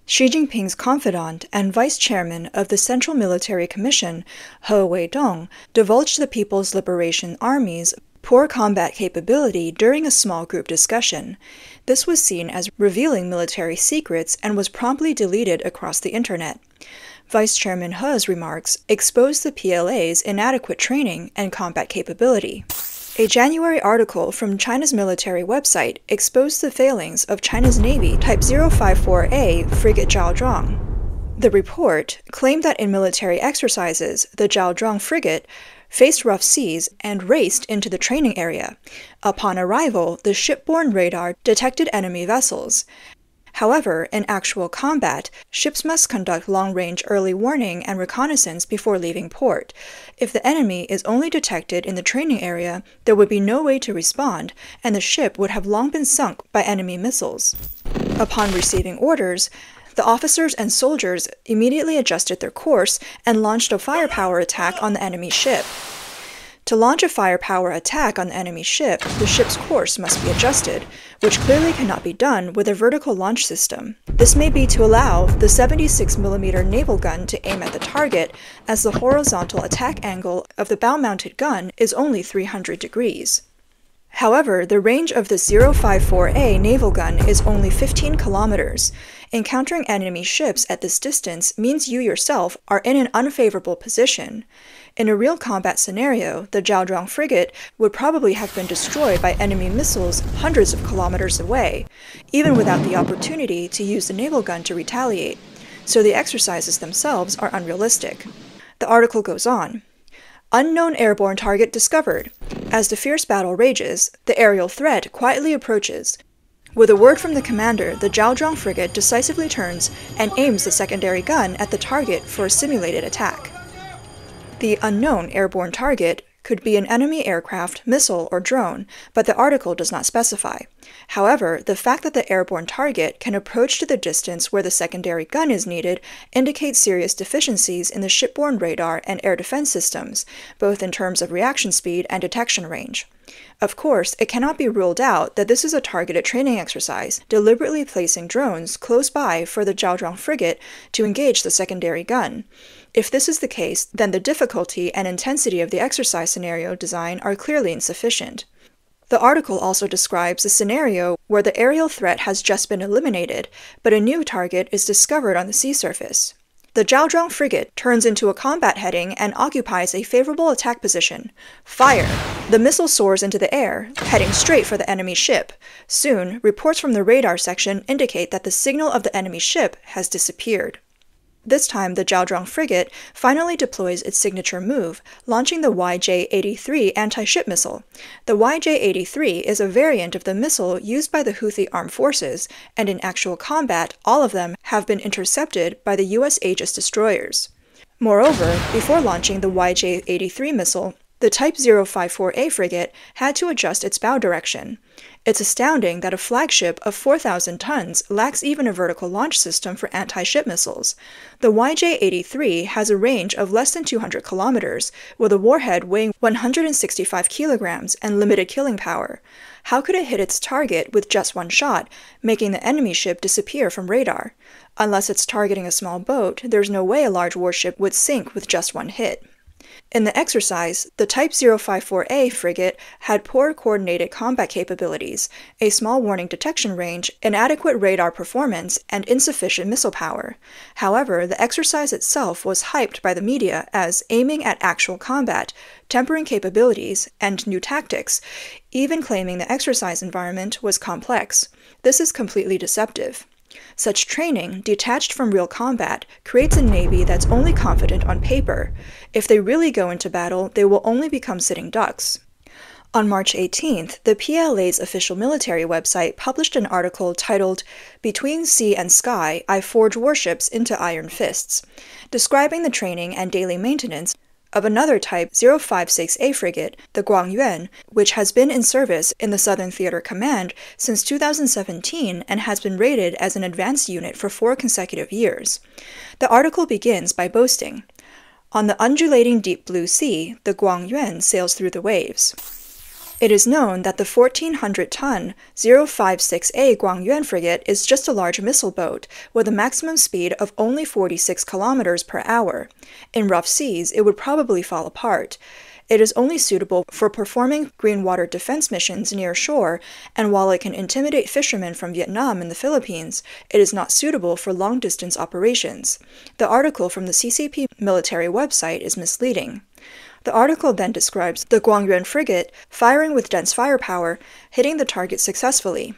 Xi Jinping's confidant and vice chairman of the Central Military Commission, Weidong, divulged the People's Liberation Army's poor combat capability during a small group discussion. This was seen as revealing military secrets and was promptly deleted across the internet. Vice Chairman He's remarks exposed the PLA's inadequate training and combat capability. A January article from China's military website exposed the failings of China's Navy Type 054A frigate Weidong. The report claimed that in military exercises, the Weidong frigate faced rough seas and raced into the training area. Upon arrival, the shipborne radar detected enemy vessels. However, in actual combat, ships must conduct long-range early warning and reconnaissance before leaving port. If the enemy is only detected in the training area, there would be no way to respond, and the ship would have long been sunk by enemy missiles. Upon receiving orders, the officers and soldiers immediately adjusted their course and launched a firepower attack on the enemy ship. To launch a firepower attack on the enemy ship, the ship's course must be adjusted, which clearly cannot be done with a vertical launch system. This may be to allow the 76mm naval gun to aim at the target, as the horizontal attack angle of the bow-mounted gun is only 300 degrees. However, the range of the 054A naval gun is only 15 kilometers. Encountering enemy ships at this distance means you yourself are in an unfavorable position. In a real combat scenario, the Weidong frigate would probably have been destroyed by enemy missiles hundreds of kilometers away, even without the opportunity to use the naval gun to retaliate, so the exercises themselves are unrealistic. The article goes on. Unknown airborne target discovered. As the fierce battle rages, the aerial threat quietly approaches. With a word from the commander, the Weidong frigate decisively turns and aims the secondary gun at the target for a simulated attack. The unknown airborne target could be an enemy aircraft, missile, or drone, but the article does not specify. However, the fact that the airborne target can approach to the distance where the secondary gun is needed indicates serious deficiencies in the shipborne radar and air defense systems, both in terms of reaction speed and detection range. Of course, it cannot be ruled out that this is a targeted training exercise, deliberately placing drones close by for the Weidong frigate to engage the secondary gun. If this is the case, then the difficulty and intensity of the exercise scenario design are clearly insufficient. The article also describes a scenario where the aerial threat has just been eliminated, but a new target is discovered on the sea surface. The Weidong frigate turns into a combat heading and occupies a favorable attack position. Fire! The missile soars into the air, heading straight for the enemy ship. Soon, reports from the radar section indicate that the signal of the enemy ship has disappeared. This time, the Weidong frigate finally deploys its signature move, launching the YJ-83 anti-ship missile. The YJ-83 is a variant of the missile used by the Houthi armed forces, and in actual combat, all of them have been intercepted by the U.S. Aegis destroyers. Moreover, before launching the YJ-83 missile, the Type 054A frigate had to adjust its bow direction. It's astounding that a flagship of 4,000 tons lacks even a vertical launch system for anti-ship missiles. The YJ-83 has a range of less than 200 kilometers, with a warhead weighing 165 kilograms and limited killing power. How could it hit its target with just one shot, making the enemy ship disappear from radar? Unless it's targeting a small boat, there's no way a large warship would sink with just one hit. In the exercise, the Type 054A frigate had poor coordinated combat capabilities, a small warning detection range, inadequate radar performance, and insufficient missile power. However, the exercise itself was hyped by the media as aiming at actual combat, tempering capabilities, and new tactics, even claiming the exercise environment was complex. This is completely deceptive. Such training, detached from real combat, creates a navy that's only confident on paper. If they really go into battle, they will only become sitting ducks. On March 18th, the PLA's official military website published an article titled, "Between Sea and Sky, I Forge Warships into Iron Fists," describing the training and daily maintenance of another Type 056A frigate, the Guangyuan, which has been in service in the Southern Theater Command since 2017 and has been rated as an advanced unit for 4 consecutive years. The article begins by boasting, "On the undulating deep blue sea, the Guangyuan sails through the waves." It is known that the 1,400-ton 056A Guangyuan frigate is just a large missile boat with a maximum speed of only 46 kilometers per hour. In rough seas, it would probably fall apart. It is only suitable for performing green water defense missions near shore, and while it can intimidate fishermen from Vietnam and the Philippines, it is not suitable for long-distance operations. The article from the CCP military website is misleading. The article then describes the Guangyuan frigate firing with dense firepower, hitting the target successfully.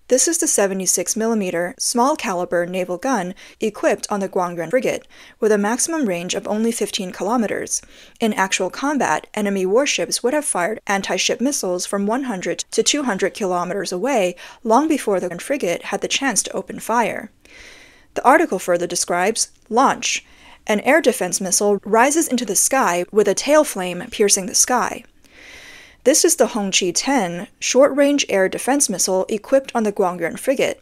This is the 76mm small-caliber naval gun equipped on the Guangyuan frigate, with a maximum range of only 15 kilometers. In actual combat, enemy warships would have fired anti-ship missiles from 100 to 200 kilometers away long before the frigate had the chance to open fire. The article further describes launch. An air defense missile rises into the sky with a tail flame piercing the sky. This is the Hongqi-10 short-range air defense missile equipped on the Guangyuan frigate,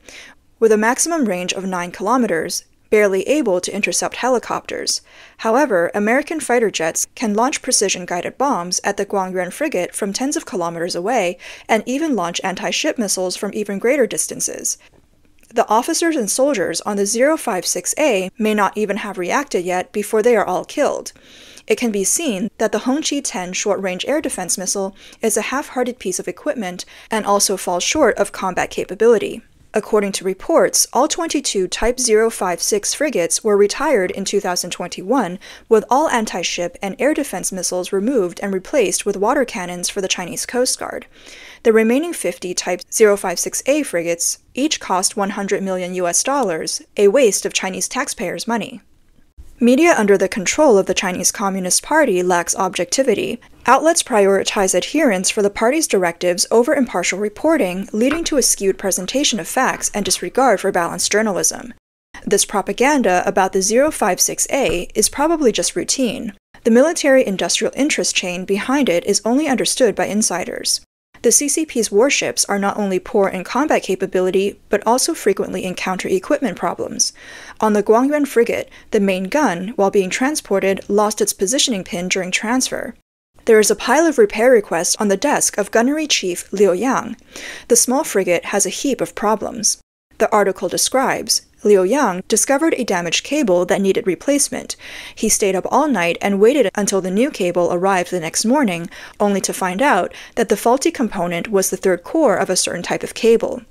with a maximum range of 9 kilometers, barely able to intercept helicopters. However, American fighter jets can launch precision-guided bombs at the Guangyuan frigate from tens of kilometers away, and even launch anti-ship missiles from even greater distances. The officers and soldiers on the 056A may not even have reacted yet before they are all killed. It can be seen that the Hongqi-10 short-range air defense missile is a half-hearted piece of equipment and also falls short of combat capability. According to reports, all 22 Type 056 frigates were retired in 2021, with all anti-ship and air defense missiles removed and replaced with water cannons for the Chinese Coast Guard. The remaining 50 Type 056A frigates each cost $100 million, a waste of Chinese taxpayers' money. Media under the control of the Chinese Communist Party lacks objectivity. Outlets prioritize adherence for the party's directives over impartial reporting, leading to a skewed presentation of facts and disregard for balanced journalism. This propaganda about the 056A is probably just routine. The military-industrial interest chain behind it is only understood by insiders. The CCP's warships are not only poor in combat capability, but also frequently encounter equipment problems. On the Guangyuan frigate, the main gun, while being transported, lost its positioning pin during transfer. There is a pile of repair requests on the desk of Gunnery Chief Liu Yang. The small frigate has a heap of problems. The article describes, Liu Yang discovered a damaged cable that needed replacement. He stayed up all night and waited until the new cable arrived the next morning, only to find out that the faulty component was the third core of a certain type of cable.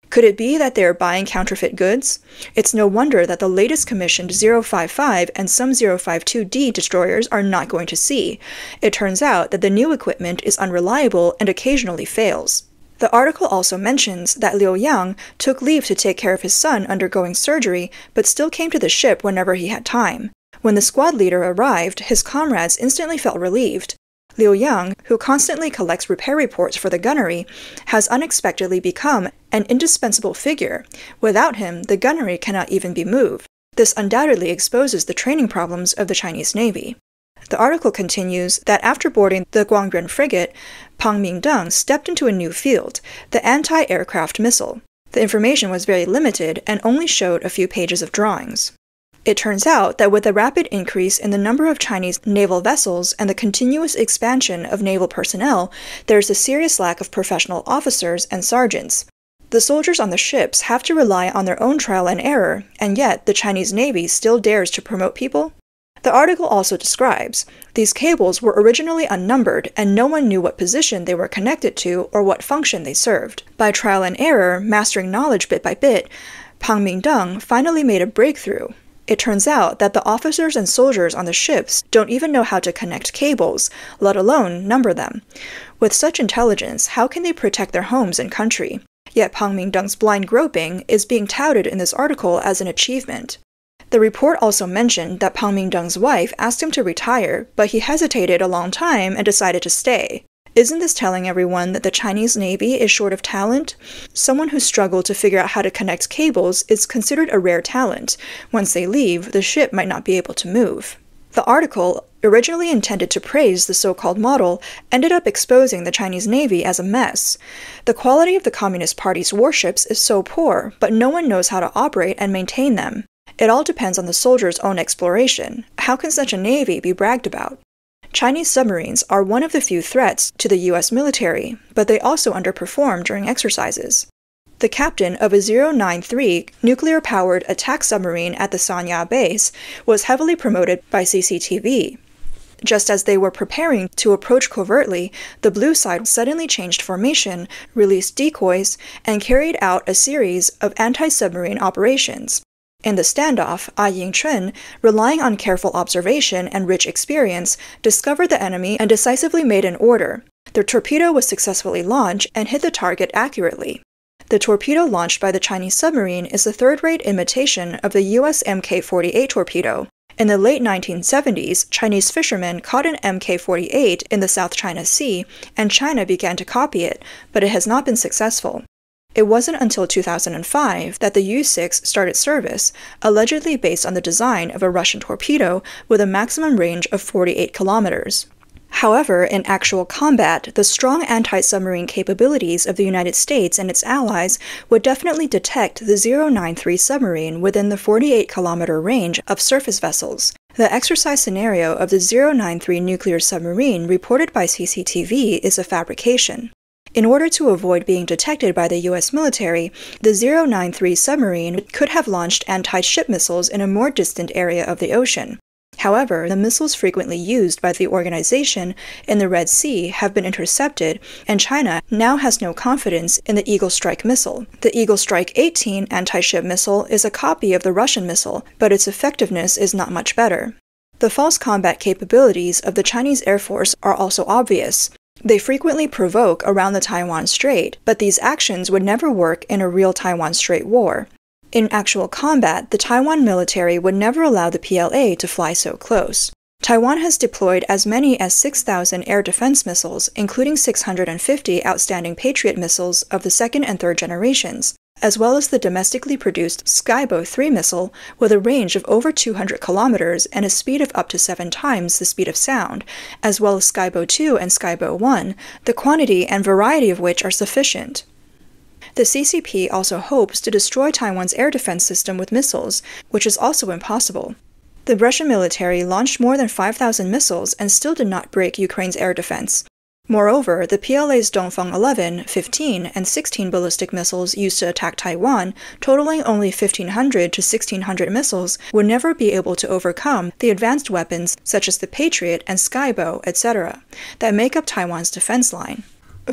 Could it be that they are buying counterfeit goods? It's no wonder that the latest commissioned 055 and some 052D destroyers are not going to sea. It turns out that the new equipment is unreliable and occasionally fails. The article also mentions that Liu Yang took leave to take care of his son undergoing surgery, but still came to the ship whenever he had time. When the squad leader arrived, his comrades instantly felt relieved. Liu Yang, who constantly collects repair reports for the gunnery, has unexpectedly become an indispensable figure. Without him, the gunnery cannot even be moved. This undoubtedly exposes the training problems of the Chinese Navy. The article continues that after boarding the Guangyuan frigate, Pang Mingdeng stepped into a new field, the anti-aircraft missile. The information was very limited and only showed a few pages of drawings. It turns out that with the rapid increase in the number of Chinese naval vessels and the continuous expansion of naval personnel, there is a serious lack of professional officers and sergeants. The soldiers on the ships have to rely on their own trial and error, and yet the Chinese Navy still dares to promote people? The article also describes, these cables were originally unnumbered and no one knew what position they were connected to or what function they served. By trial and error, mastering knowledge bit by bit, Pang Mingdeng finally made a breakthrough. It turns out that the officers and soldiers on the ships don't even know how to connect cables, let alone number them. With such intelligence, how can they protect their homes and country? Yet Pang Mingdeng's blind groping is being touted in this article as an achievement. The report also mentioned that Pang Mingdeng's wife asked him to retire, but he hesitated a long time and decided to stay. Isn't this telling everyone that the Chinese Navy is short of talent? Someone who struggled to figure out how to connect cables is considered a rare talent. Once they leave, the ship might not be able to move. The article, originally intended to praise the so-called model, ended up exposing the Chinese Navy as a mess. The quality of the Communist Party's warships is so poor, but no one knows how to operate and maintain them. It all depends on the soldiers' own exploration. How can such a navy be bragged about? Chinese submarines are one of the few threats to the U.S. military, but they also underperform during exercises. The captain of a 093 nuclear-powered attack submarine at the Sanya base was heavily promoted by CCTV. Just as they were preparing to approach covertly, the blue side suddenly changed formation, released decoys, and carried out a series of anti-submarine operations. In the standoff, Ying-chun, relying on careful observation and rich experience, discovered the enemy and decisively made an order. The torpedo was successfully launched and hit the target accurately. The torpedo launched by the Chinese submarine is a third-rate imitation of the U.S. Mk-48 torpedo. In the late 1970s, Chinese fishermen caught an Mk-48 in the South China Sea, and China began to copy it, but it has not been successful. It wasn't until 2005 that the U-6 started service, allegedly based on the design of a Russian torpedo with a maximum range of 48 kilometers. However, in actual combat, the strong anti-submarine capabilities of the United States and its allies would definitely detect the 093 submarine within the 48-kilometer range of surface vessels. The exercise scenario of the 093 nuclear submarine reported by CCTV is a fabrication. In order to avoid being detected by the U.S. military, the 093 submarine could have launched anti-ship missiles in a more distant area of the ocean. However, the missiles frequently used by the organization in the Red Sea have been intercepted, and China now has no confidence in the Eagle Strike missile. The Eagle Strike 18 anti-ship missile is a copy of the Russian missile, but its effectiveness is not much better. The false combat capabilities of the Chinese Air Force are also obvious. They frequently provoke around the Taiwan Strait, but these actions would never work in a real Taiwan Strait war. In actual combat, the Taiwan military would never allow the PLA to fly so close. Taiwan has deployed as many as 6,000 air defense missiles, including 650 outstanding Patriot missiles of the second and third generations, as well as the domestically produced Skybo 3 missile with a range of over 200 kilometers and a speed of up to 7 times the speed of sound, as well as Skybo 2 and Skybo 1, the quantity and variety of which are sufficient. The CCP also hopes to destroy Taiwan's air defense system with missiles, which is also impossible. The Russian military launched more than 5,000 missiles and still did not break Ukraine's air defense. Moreover, the PLA's Dongfeng 11, 15, and 16 ballistic missiles used to attack Taiwan, totaling only 1,500 to 1,600 missiles, would never be able to overcome the advanced weapons such as the Patriot and Skybo, etc., that make up Taiwan's defense line.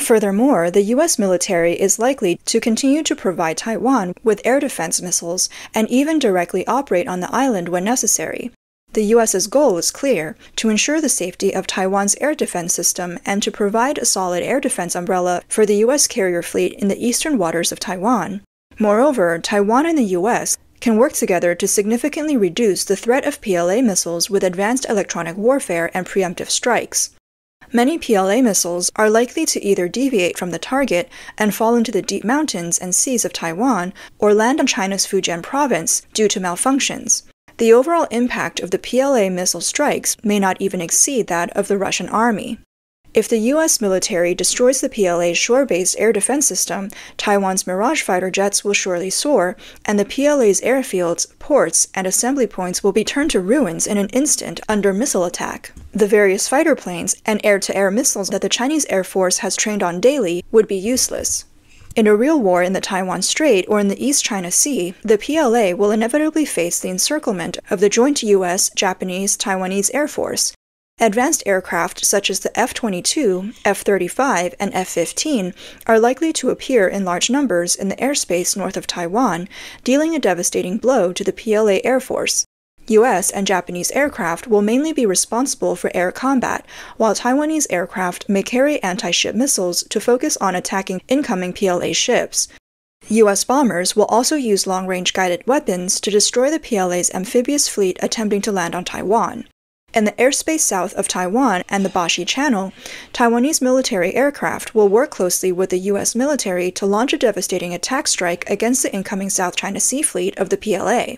Furthermore, the U.S. military is likely to continue to provide Taiwan with air defense missiles and even directly operate on the island when necessary. The U.S.'s goal is clear: to ensure the safety of Taiwan's air defense system and to provide a solid air defense umbrella for the U.S. carrier fleet in the eastern waters of Taiwan. Moreover, Taiwan and the U.S. can work together to significantly reduce the threat of PLA missiles with advanced electronic warfare and preemptive strikes. Many PLA missiles are likely to either deviate from the target and fall into the deep mountains and seas of Taiwan or land on China's Fujian province due to malfunctions. The overall impact of the PLA missile strikes may not even exceed that of the Russian army. If the U.S. military destroys the PLA's shore-based air defense system, Taiwan's Mirage fighter jets will surely soar, and the PLA's airfields, ports, and assembly points will be turned to ruins in an instant under missile attack. The various fighter planes and air-to-air missiles that the Chinese Air Force has trained on daily would be useless. In a real war in the Taiwan Strait or in the East China Sea, the PLA will inevitably face the encirclement of the joint U.S., Japanese, Taiwanese Air Force. Advanced aircraft such as the F-22, F-35, and F-15 are likely to appear in large numbers in the airspace north of Taiwan, dealing a devastating blow to the PLA Air Force. U.S. and Japanese aircraft will mainly be responsible for air combat, while Taiwanese aircraft may carry anti-ship missiles to focus on attacking incoming PLA ships. U.S. bombers will also use long-range guided weapons to destroy the PLA's amphibious fleet attempting to land on Taiwan. In the airspace south of Taiwan and the Bashi Channel, Taiwanese military aircraft will work closely with the U.S. military to launch a devastating attack strike against the incoming South China Sea fleet of the PLA.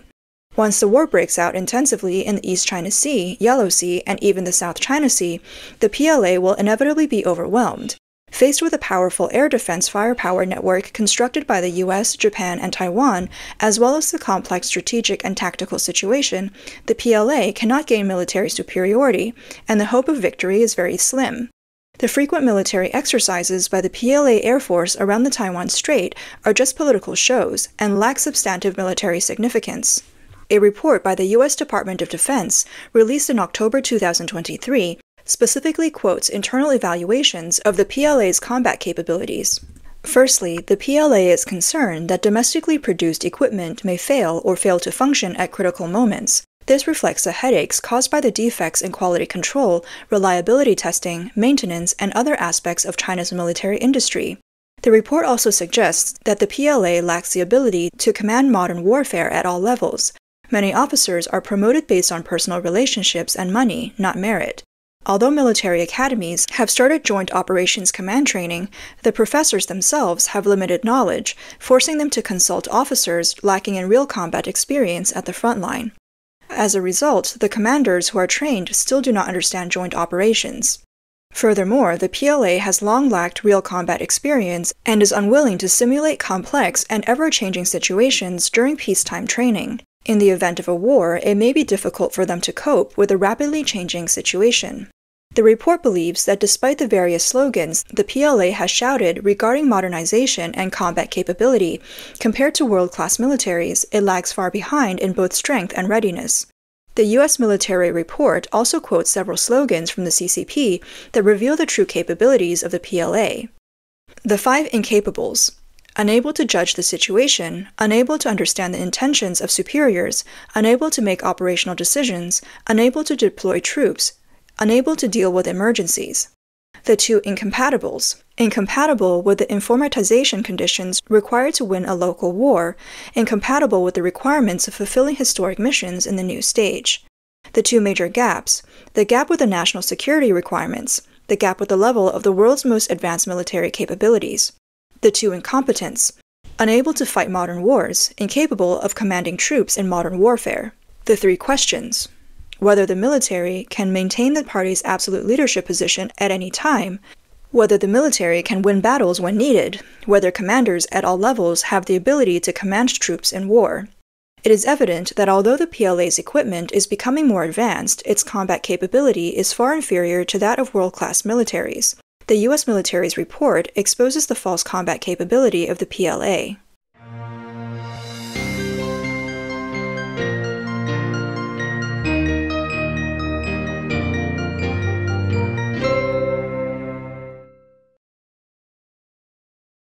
Once the war breaks out intensively in the East China Sea, Yellow Sea, and even the South China Sea, the PLA will inevitably be overwhelmed. Faced with a powerful air defense firepower network constructed by the US, Japan, and Taiwan, as well as the complex strategic and tactical situation, the PLA cannot gain military superiority, and the hope of victory is very slim. The frequent military exercises by the PLA Air Force around the Taiwan Strait are just political shows and lack substantive military significance. A report by the U.S. Department of Defense, released in October 2023, specifically quotes internal evaluations of the PLA's combat capabilities. Firstly, the PLA is concerned that domestically produced equipment may fail or fail to function at critical moments. This reflects the headaches caused by the defects in quality control, reliability testing, maintenance, and other aspects of China's military industry. The report also suggests that the PLA lacks the ability to command modern warfare at all levels. Many officers are promoted based on personal relationships and money, not merit. Although military academies have started joint operations command training, the professors themselves have limited knowledge, forcing them to consult officers lacking in real combat experience at the front line. As a result, the commanders who are trained still do not understand joint operations. Furthermore, the PLA has long lacked real combat experience and is unwilling to simulate complex and ever-changing situations during peacetime training. In the event of a war, it may be difficult for them to cope with a rapidly changing situation. The report believes that despite the various slogans the PLA has shouted regarding modernization and combat capability, compared to world-class militaries, it lags far behind in both strength and readiness. The U.S. military report also quotes several slogans from the CCP that reveal the true capabilities of the PLA. The 5 incapables: unable to judge the situation, unable to understand the intentions of superiors, unable to make operational decisions, unable to deploy troops, unable to deal with emergencies. The 2 incompatibles: incompatible with the informatization conditions required to win a local war, incompatible with the requirements of fulfilling historic missions in the new stage. The 2 major gaps: the gap with the national security requirements, the gap with the level of the world's most advanced military capabilities. The 2 incompetents: unable to fight modern wars, incapable of commanding troops in modern warfare. The 3 questions: whether the military can maintain the party's absolute leadership position at any time, whether the military can win battles when needed, whether commanders at all levels have the ability to command troops in war. It is evident that although the PLA's equipment is becoming more advanced, its combat capability is far inferior to that of world-class militaries. The U.S. military's report exposes the false combat capability of the PLA.